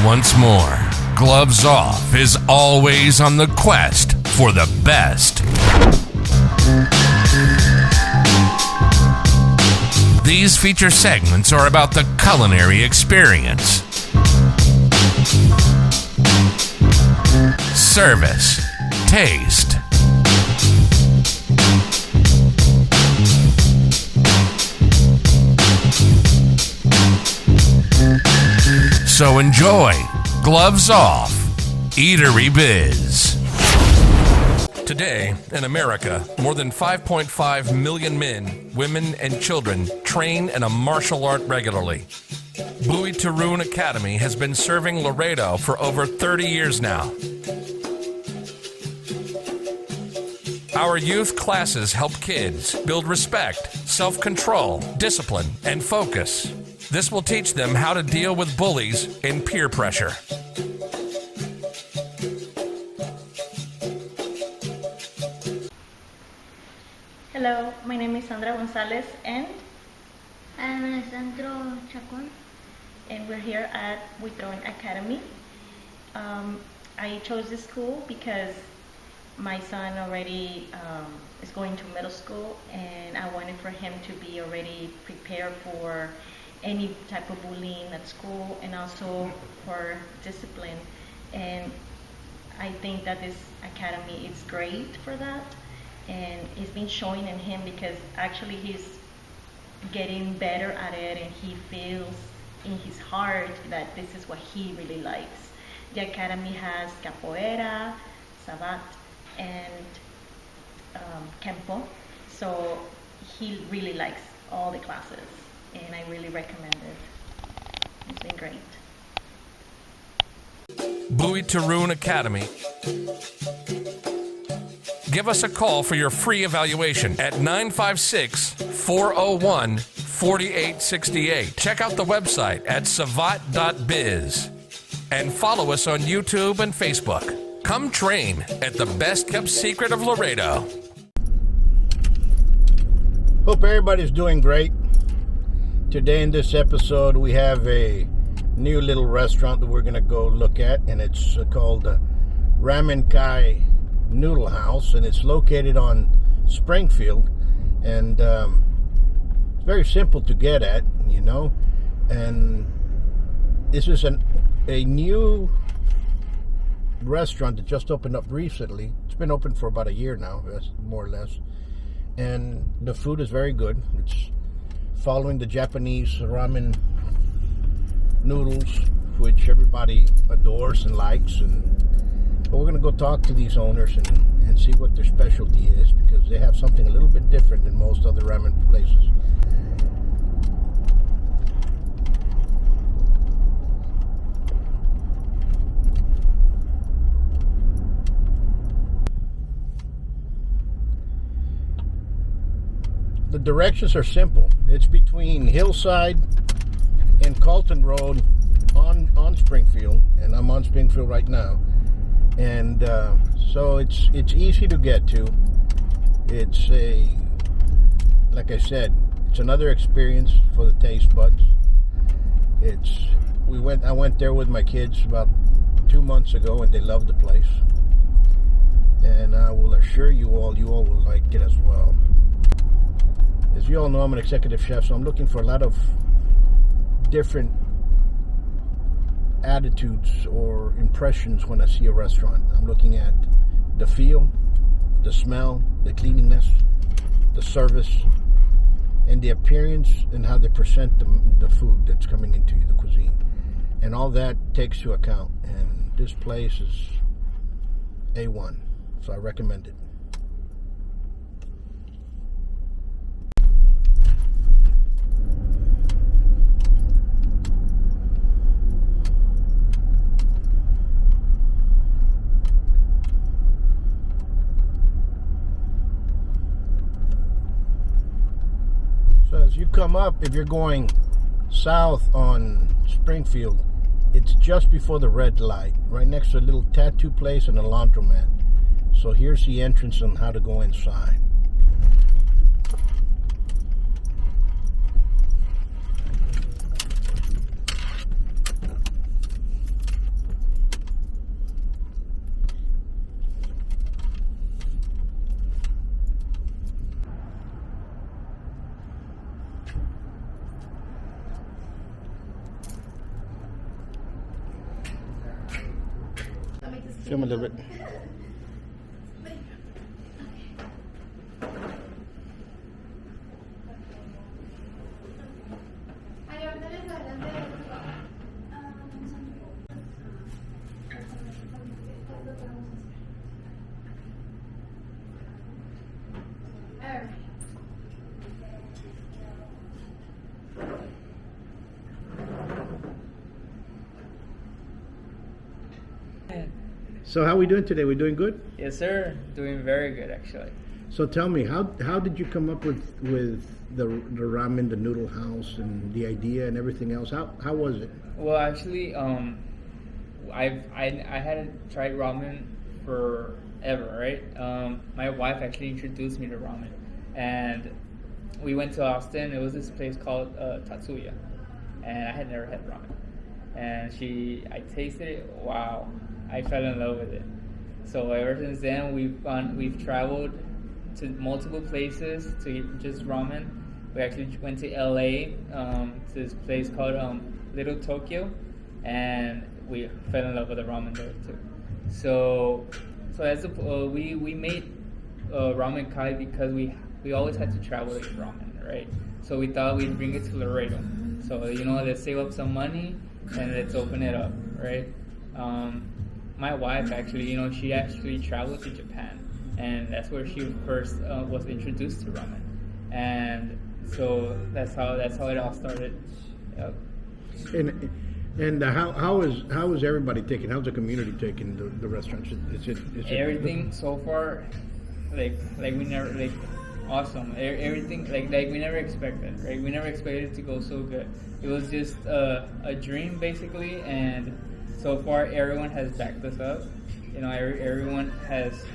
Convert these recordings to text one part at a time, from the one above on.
Once more, Gloves Off is always on the quest for the best. These feature segments are about the culinary experience, service, taste, so enjoy Gloves Off, Eatery-Biz. Today, in America, more than 5.5 million men, women, and children train in a martial art regularly. Buitron Academy has been serving Laredo for over 30 years now. Our youth classes help kids build respect, self-control, discipline, and focus. This will teach them how to deal with bullies and peer pressure. Hello, my name is Sandra Gonzalez and I'm Alessandro Chacon. And we're here at Buitron Academy. I chose this school because my son already is going to middle school, and I wanted for him to be already prepared for any type of bullying at school and also for discipline. And I think that this academy is great for that, and it's been showing in him because actually he's getting better at it, and he feels in his heart that this is what he really likes. The academy has capoeira, sabat, and kempo, so he really likes all the classes, and I really recommend it. It's been great. Buitron Academy. Give us a call for your free evaluation at 956-401-4868. Check out the website at savat.biz and follow us on YouTube and Facebook. Come train at the best kept secret of Laredo. Hope everybody's doing great. Today in this episode we have a new little restaurant that we're going to go look at, and it's called Ramen Kai Noodle House, and it's located on Springfield, and it's very simple to get at, you know. And this is a new restaurant that just opened up recently. It's been open for about a year now, more or less, and the food is very good. It's following the Japanese ramen noodles, which everybody adores and likes. But we're going to go talk to these owners and see what their specialty is, because they have something a little bit different than most other ramen places. The directions are simple. It's between Hillside and Colton Road on Springfield, and I'm on Springfield right now. And so it's easy to get to. It's like I said, it's another experience for the taste buds. I went there with my kids about 2 months ago, and they loved the place. And I will assure you all will like it as well. As you all know, I'm an executive chef, so I'm looking for a lot of different attitudes or impressions when I see a restaurant. I'm looking at the feel, the smell, the cleanliness, the service, and the appearance, and how they present the food that's coming into the cuisine. And all that takes to account. And this place is A1, so I recommend it. As you come up, if you're going south on Springfield, it's just before the red light, right next to a little tattoo place and a laundromat. So here's the entrance on how to go inside. Film a little bit. So how are we doing today? We doing good? Yes, sir. Doing very good, actually. So tell me, how did you come up with the ramen, the noodle house, and the idea and everything else? How was it? Well, actually, I hadn't tried ramen forever, right? My wife actually introduced me to ramen, and we went to Austin. It was this place called Tatsuya, and I had never had ramen. And I tasted it. Wow, I fell in love with it. So ever since then, we've traveled to multiple places to eat just ramen. We actually went to LA, to this place called Little Tokyo, and we fell in love with the ramen there too. So as we made Ramen Kai because we always had to travel to eat ramen, right? So we thought we'd bring it to Laredo. So let's save up some money and let's open it up, right? My wife actually, she actually traveled to Japan, and that's where she first was introduced to ramen, and so that's how it all started. Yep. And how is everybody taking? How's the community taking the restaurant? Is it everything so far, like we never awesome. Everything like we never expected, right? We never expected it to go so good. It was just a dream basically, and so far everyone has backed us up. Everyone has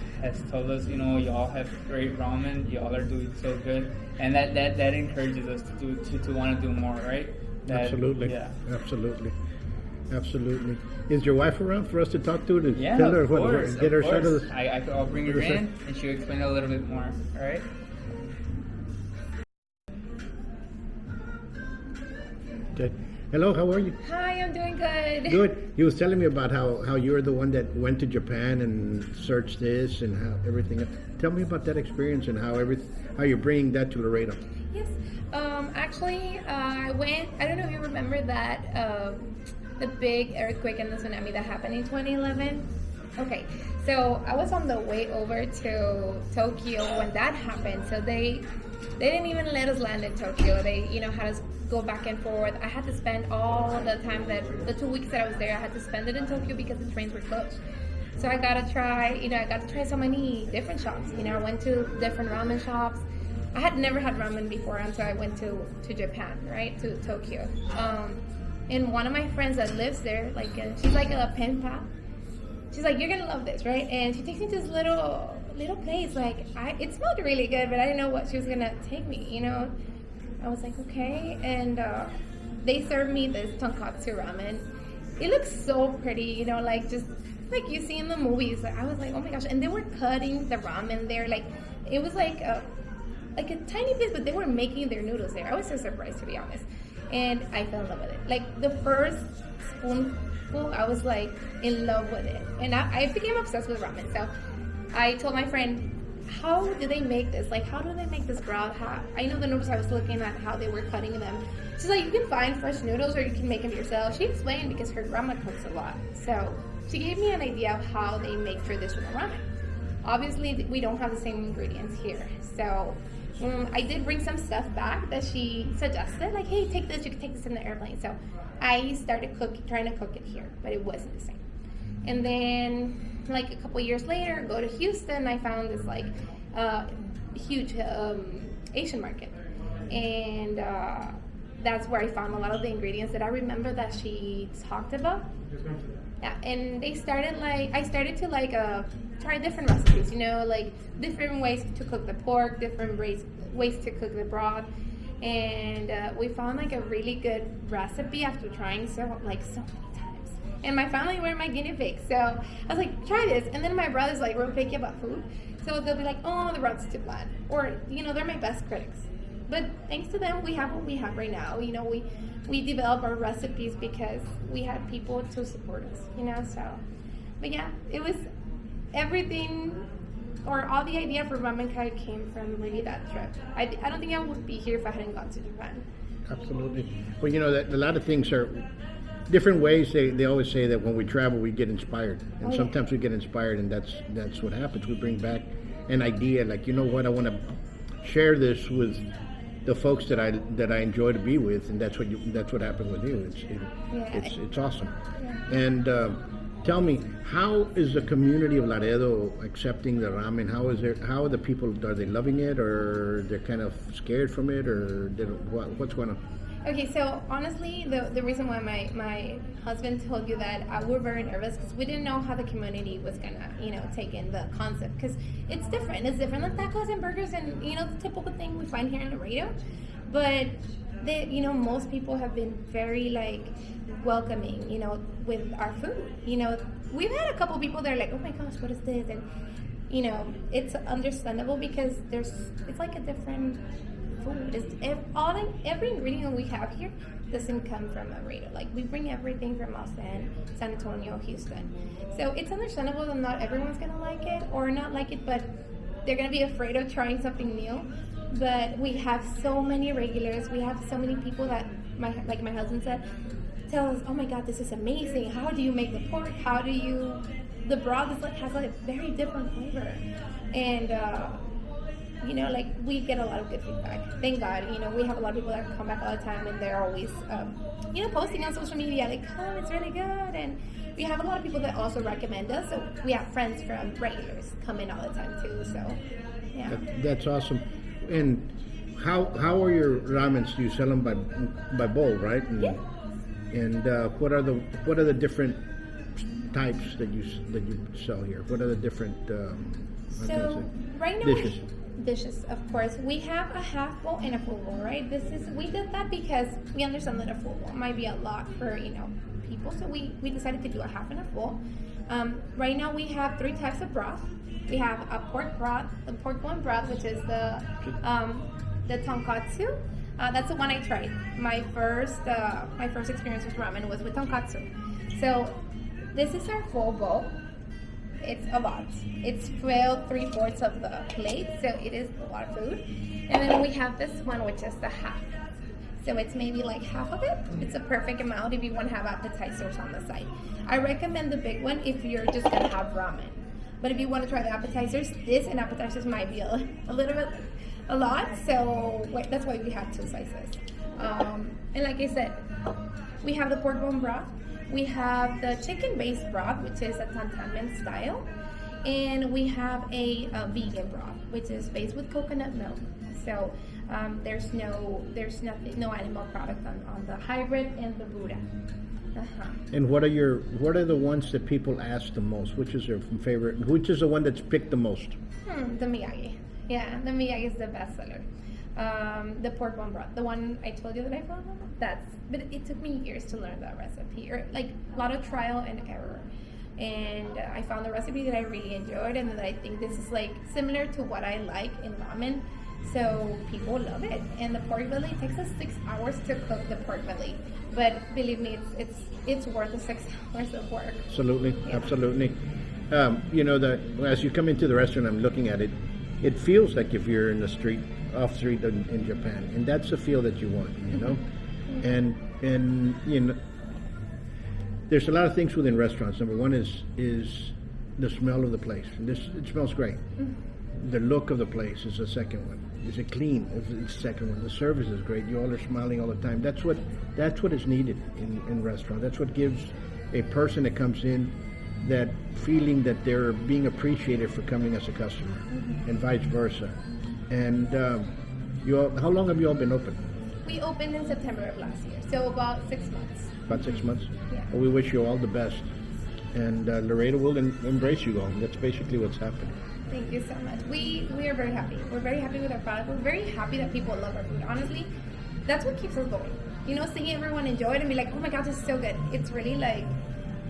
told us, y'all have great ramen, y'all are doing so good, and that encourages us to want to do more, right? Absolutely. Yeah. Absolutely. Is your wife around for us to talk to? Yeah, tell her of course. Get her side of I'll bring her in, and she'll explain a little bit more. All right. Okay. Hello, how are you? Hi, I'm doing good. Good. You was telling me about how you were the one that went to Japan and searched this and how everything. Tell me about that experience and how you're bringing that to Laredo. Yes. Actually, I went. I don't know if you remember that the big earthquake and the tsunami that happened in 2011. Okay, so I was on the way over to Tokyo when that happened. So they didn't even let us land in Tokyo. They had us go back and forth. I had to spend all the time the 2 weeks that I was there, I had to spend it in Tokyo because the trains were closed. So I got to try so many different shops. I went to different ramen shops. I had never had ramen before until I went to Japan, right, to Tokyo. And one of my friends that lives there, she's like a pen pal. She's like, you're gonna love this, right? And she takes me to this little place. It smelled really good, but I didn't know what she was gonna take me. I was like, okay, and they served me this tonkatsu ramen. It looks so pretty, just like you see in the movies. I was like, oh my gosh! And they were cutting the ramen there, it was like a tiny piece, but they were making their noodles there. I was so surprised, to be honest, and I fell in love with it. The first spoonful, I was in love with it, and I became obsessed with ramen. So I told my friend, how do they make this? How do they make this broth? I know the noodles, I was looking at how they were cutting them. She's like, you can find fresh noodles or you can make them yourself. She explained because her grandma cooks a lot. So she gave me an idea of how they make traditional ramen. Obviously, we don't have the same ingredients here. So I did bring some stuff back that she suggested. Hey, take this, you can take this in the airplane. So I started trying to cook it here, but it wasn't the same. And then a couple years later, go to Houston, I found this huge Asian market, and that's where I found a lot of the ingredients that I remember that she talked about. Yeah, and I started to try different recipes, different ways to cook the pork, different ways to cook the broth, and we found a really good recipe after trying so many times. And my family were my guinea pigs, so I was like, try this. And then my brother's real picky about food, so they'll be like, oh, the broth's too bland, or they're my best critics. But thanks to them, we have what we have right now. We develop our recipes because we had people to support us. So But yeah, it was everything, or all the idea for Ramen Kai came from really that trip. I don't think I would be here if I hadn't gone to Japan. Absolutely. Well, you know that a lot of things are different ways. They always say that when we travel, we get inspired, and sometimes we get inspired, and that's what happens. We bring back an idea, like, you know what, I want to share this with the folks that I enjoy to be with, and that's what happened with you. It's awesome. Yeah. And tell me, how is the community of Laredo accepting the ramen? How are the people? Are they loving it, or they're kind of scared from it, or what's going on? Okay, so honestly, the reason why my husband told you that we're very nervous because we didn't know how the community was gonna, take in the concept, because it's different. It's different than tacos and burgers and the typical thing we find here in Laredo. But most people have been very welcoming, with our food. We've had a couple people that are like, oh my gosh, what is this? And it's understandable because it's like a different food. Every ingredient we have here doesn't come from Laredo. We bring everything from San Antonio, Houston. So it's understandable that not everyone's gonna like it or not like it, but they're gonna be afraid of trying something new. But we have so many regulars. We have so many people that, like my husband said, tell us, oh my God, this is amazing. How do you make the pork? The broth has a very different flavor. And we get a lot of good feedback. Thank God. We have a lot of people that come back all the time, and they're always, posting on social media, come, it's really good. And we have a lot of people that also recommend us. So we have friends from regulars come in all the time too. So, yeah. That's awesome. And how are your ramens? Do you sell them by bowl, right? And, yeah. And what are the different types that you sell here? What are the different right now dishes? Of course, we have a half bowl and a full bowl, right? We did that because we understand that a full bowl might be a lot for people, so we decided to do a half and a full. Right now we have 3 types of broth. We have a pork broth, the pork bone broth, which is the tonkatsu. That's the one I tried. My first experience with ramen was with tonkatsu. So this is our full bowl. It's a lot. It's filled 3/4 of the plate, so it is a lot of food. And then we have this one, which is the half. So it's maybe half of it. It's a perfect amount if you want to have appetizers on the side. I recommend the big one if you're just gonna have ramen. But if you want to try the appetizers, this and appetizers might be a little bit a lot. So that's why we have 2 sizes. And like I said, we have the pork bone broth. We have the chicken-based broth, which is a tantanmen style, and we have a vegan broth, which is based with coconut milk. So there's no animal product on the hybrid and the Buddha. Uh-huh. And what are the ones that people ask the most? Which is their favorite? Which is the one that's picked the most? The Miyagi. Yeah, the Miyagi is the best seller. The pork bone broth, the one I told you that I found, but it took me years to learn that recipe, or a lot of trial and error. And I found the recipe that I really enjoyed, and that I think this is similar to what I like in ramen. So people love it. And the pork belly, it takes us 6 hours to cook the pork belly, but believe me, it's worth the 6 hours of work. Absolutely, yeah. Absolutely. As you come into the restaurant, I'm looking at it. It feels like if you're in the street, off street in Japan, and that's the feel that you want, And there's a lot of things within restaurants. Number one is the smell of the place. It smells great. Mm-hmm. The look of the place is the second one. Is it clean? Is the second one. The service is great. You all are smiling all the time. That's what is needed in restaurant. That's what gives a person that comes in that feeling that they're being appreciated for coming as a customer, mm-hmm. and vice versa. And how long have you all been open? We opened in September of last year, so about 6 months. About 6 months? Yeah. Well, we wish you all the best. And Laredo will embrace you all. That's basically what's happening. Thank you so much. We are very happy. We're very happy with our product. We're very happy that people love our food. Honestly, that's what keeps us going. Seeing everyone enjoy it and be like, oh my God, this is so good. It's really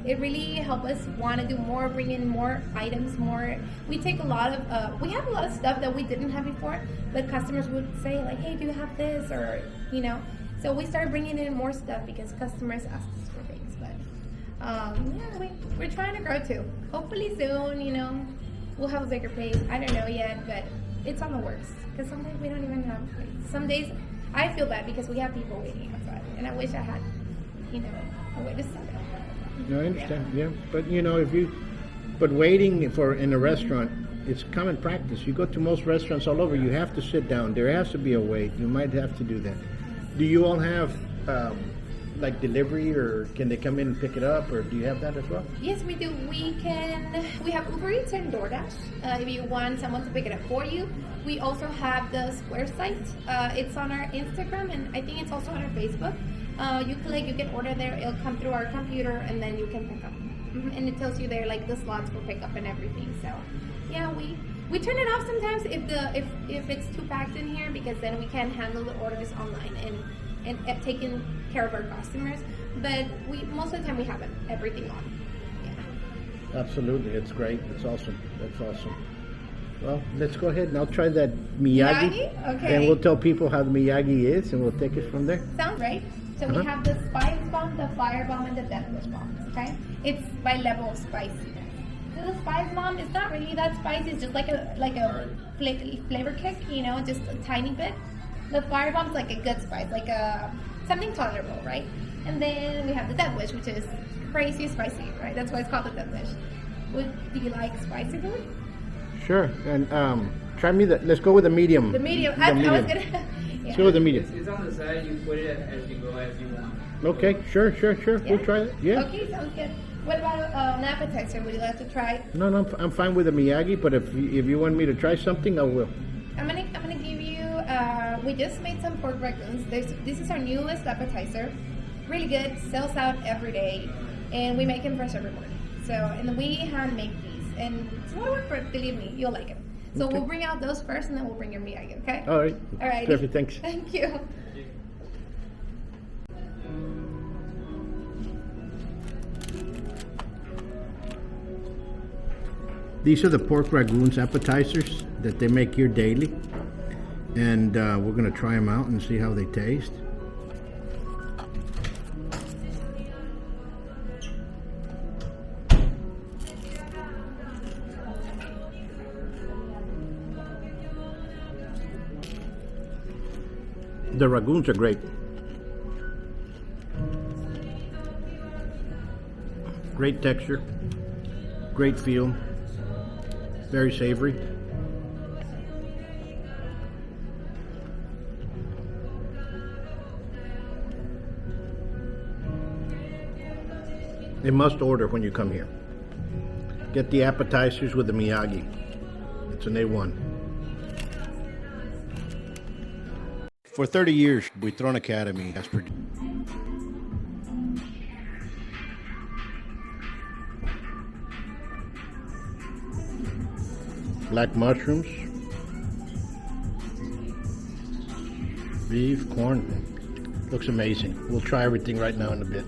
it really helps us want to do more, bring in more items, more. We take a lot of, we have a lot of stuff that we didn't have before, but customers would say hey, do you have this? Or, so we started bringing in more stuff because customers ask us for things. But Yeah, we're trying to grow too. Hopefully soon, you know, we'll have a bigger place. I don't know yet, but it's on the works. Because sometimes we don't even have a place. Some days I feel bad because we have people waiting outside, and I wish I had, you know, a way to sit down. No, I understand. Yeah, but you know, but waiting for in a restaurant, it's common practice. You go to most restaurants all over, you have to sit down. There has to be a wait. You might have to do that. Do you all have like delivery, or can they come in and pick it up, or do you have that as well? Yes, we do. We have Uber Eats and DoorDash. If you want someone to pick it up for you. We also have the Square site. It's on our Instagram, and I think it's also on our Facebook. You can order there. It'll come through our computer, and then you can pick up. And it tells you there like the slots for pickup and everything. So, yeah, we turn it off sometimes if it's too packed in here, because then we can't handle the orders online and taking care of our customers. But most of the time we have everything on. Yeah. Absolutely, it's great. It's awesome. That's awesome. Well, let's go ahead and I'll try that Miyagi. Okay. And we'll tell people how the Miyagi is, and we'll take it from there. Sounds right. So we have the spice bomb, the fire bomb, and the deathwish bomb. Okay, it's by level of spiciness. So the spice bomb is not really that spicy. It's just like a flavor kick, you know, just a tiny bit. The fire bomb's like a good spice, like something tolerable, right? And then we have the deathwish, which is crazy spicy, right? That's why it's called the deathwish. Do you like spicy food? Sure. And try me let's go with the medium. The medium. I was gonna. Yeah. Let's go with the medium. It's on the side. You put it as you go as you want. Okay. Sure. Yeah. We'll try it. Yeah. Okay, sounds good. What about an appetizer? Would you like to try? No, I'm fine with the Miyagi. But if you want me to try something, I will. I'm gonna give you. We just made some pork ragoons. This is our newest appetizer. Really good. Sells out every day, and we make them fresh every morning. So, and we hand make these, and it's a lot of work, but believe me, you'll like them. So Okay. we'll bring out those first, and then we'll bring your Miyagi. Okay? All right. All right. Perfect. Thanks. Thank you. These are the pork ragoons appetizers that they make here daily, and we're gonna try them out and see how they taste. The ragoons are great. Great texture, great feel, very savory. A must order when you come here. Get the appetizers with the Miyagi. It's an A1. For 30 years, Buitron Academy has produced black mushrooms, beef, corn. Looks amazing. We'll try everything right now in a bit.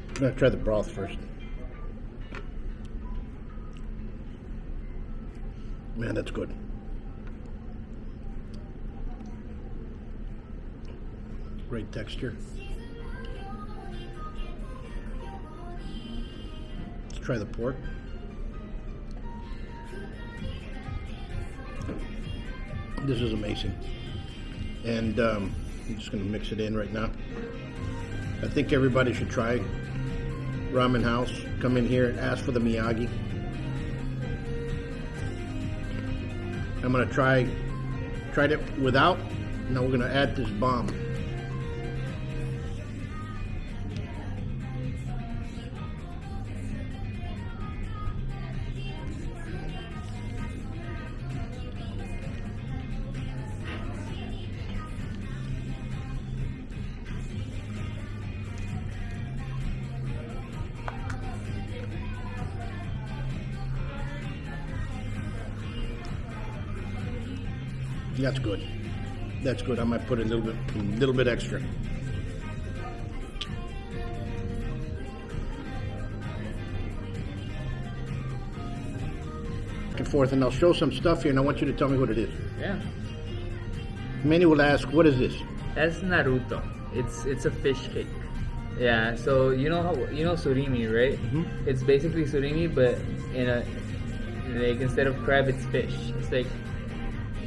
I'm gonna try the broth first. Man, that's good. Great texture. Let's try the pork. This is amazing. And I'm just going to mix it in right now. I think everybody should try Ramen House. Come in here, ask for the Miyagi. I'm going to tried it without. Now we're going to add this bomb. That's good. That's good. I might put a little bit extra. Back and forth, and I'll show some stuff here, and I want you to tell me what it is. Yeah. Many will ask, "What is this?" That's Naruto. it's a fish cake. Yeah. So you know surimi, right? Mm-hmm. It's basically surimi, but in a like instead of crab, it's fish. It's like,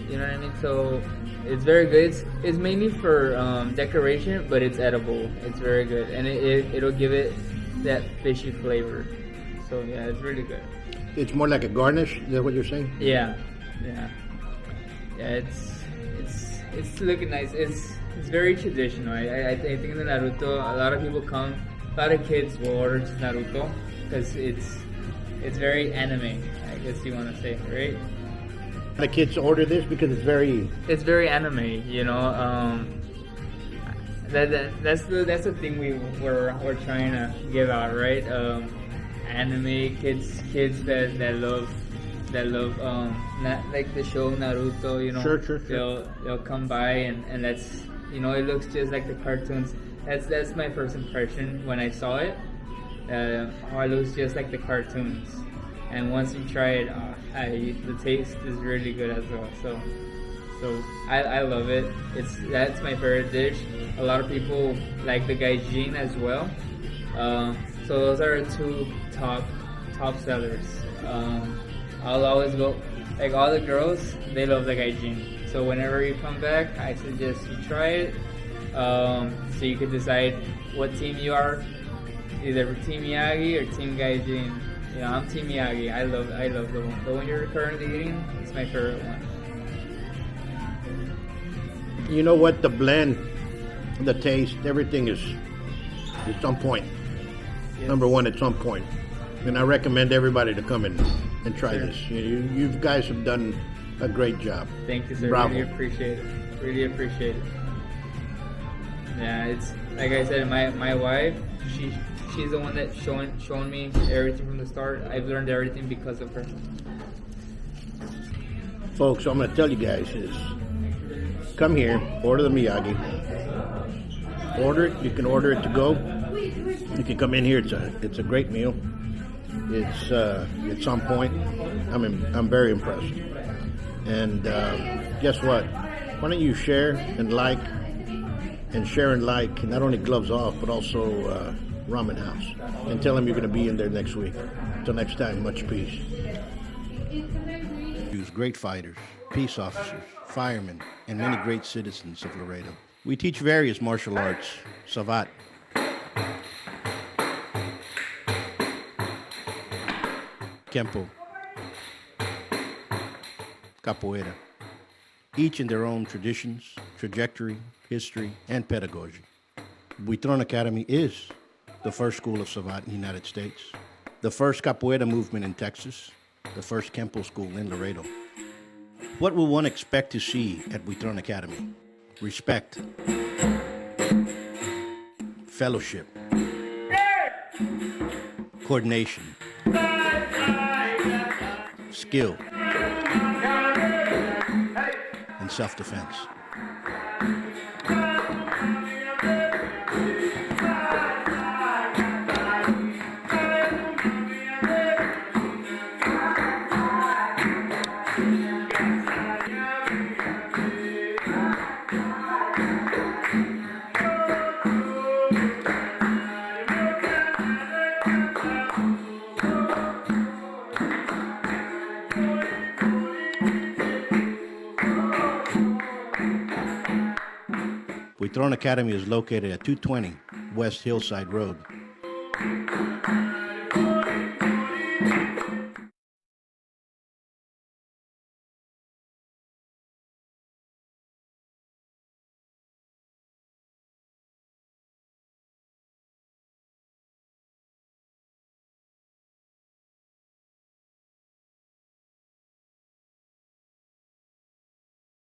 you know what I mean. So it's very good. It's mainly for decoration, but it's edible. It's very good, and it'll give it that fishy flavor. So yeah, it's really good. It's more like a garnish. Is that what you're saying? Yeah. It's looking nice. It's very traditional. I think in the Naruto, a lot of people come. A lot of kids will order Naruto because it's very anime. I guess you want to say, right? The kids order this because it's very anime. You know, that's the thing we're trying to give out, right? Anime kids that love like the show Naruto, you know. Sure. They'll come by and that's, you know, it looks just like the cartoons. That's my first impression when I saw it. It looks just like the cartoons. And once you try it, the taste is really good as well. So I love it. That's my favorite dish. A lot of people like the gaijin as well. So those are two top sellers. I'll always go, like all the girls, they love the gaijin. So whenever you come back, I suggest you try it. So you can decide what team you are, either Team Miyagi or Team Gaijin. You know, I'm Team Miyagi. I love the one you're currently eating. It's my favorite one. You know what? The blend, the taste, everything is on point. Yes. Number one, it's on point. And I recommend everybody to come in and try this. You guys have done a great job. Thank you, sir. Bravo. Really appreciate it. Yeah, it's like I said, my wife, she's the one that's showing me everything from the start. I've learned everything because of her. Folks, I'm going to tell you guys is come here, order the Miyagi. Order it. You can order it to go. You can come in here. It's a great meal. It's on point. I'm very impressed. And guess what? Why don't you share and like, not only Gloves Off, but also Ramen House. And tell them you're going to be in there next week. Until next time, much peace. Great fighters, peace officers, firemen, and many great citizens of Laredo. We teach various martial arts, savate, kempo, capoeira, each in their own traditions, trajectory, history, and pedagogy. Buitron Academy is the first school of savate in the United States, the first capoeira movement in Texas, the first kempo school in Laredo. What will one expect to see at Buitron Academy? Respect, fellowship, coordination, skill, and self-defense. Buitron Academy is located at 220 West Hillside Road.